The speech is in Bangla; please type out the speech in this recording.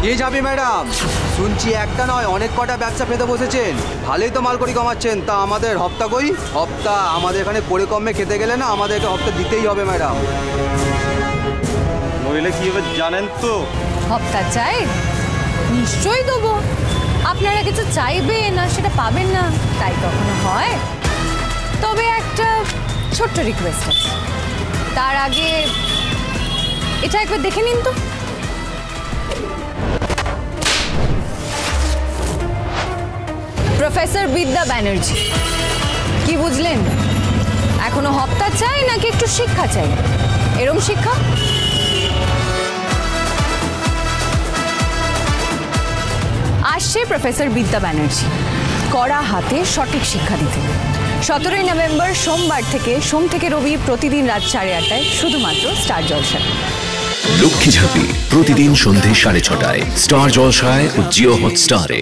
কি যাবি ম্যাডাম? শুনছি একটা নয় অনেক কটা ব্যবসা পেতে বসেছেন, ভালোই তো মালকড়ি কমাচ্ছেন। তা আমাদের হপ্তা কই? হপ্তা আমাদের এখানে করে কমে খেতে গেলে না আমাদেরকে হপ্তা দিতেই হবে ম্যাডাম। নইলে কি হবে জানেন তো? হপ্তা চাই? নিশ্চয়ই দেবো। আপনারা কিছু চাইবেন আর সেটা পাবেন না তাই কখনো হয়? তবে একটা ছোট্ট রিকোয়েস্ট আছে, তার আগে এটা একবার দেখে নিন তো। প্রফেসর বিদ্যা ব্যানার্জি, কি বুঝলেন? এখনো হপ্তা চাই নাকি একটু শিক্ষা চাই? এরম শিক্ষা? আসছে প্রফেসর বিদ্যা ব্যানার্জি, কড়া হাতে সঠিক শিক্ষা দিতে। 17ই নভেম্বর সোমবার থেকে সোম থেকে রবি প্রতিদিন রাত 8:30টায় শুধুমাত্র স্টার জলসায়। লক্ষ্মী ঝাঁপি প্রতিদিন সন্ধ্যে 6:30টায় স্টার জলসায় ও জিও হটস্টারে।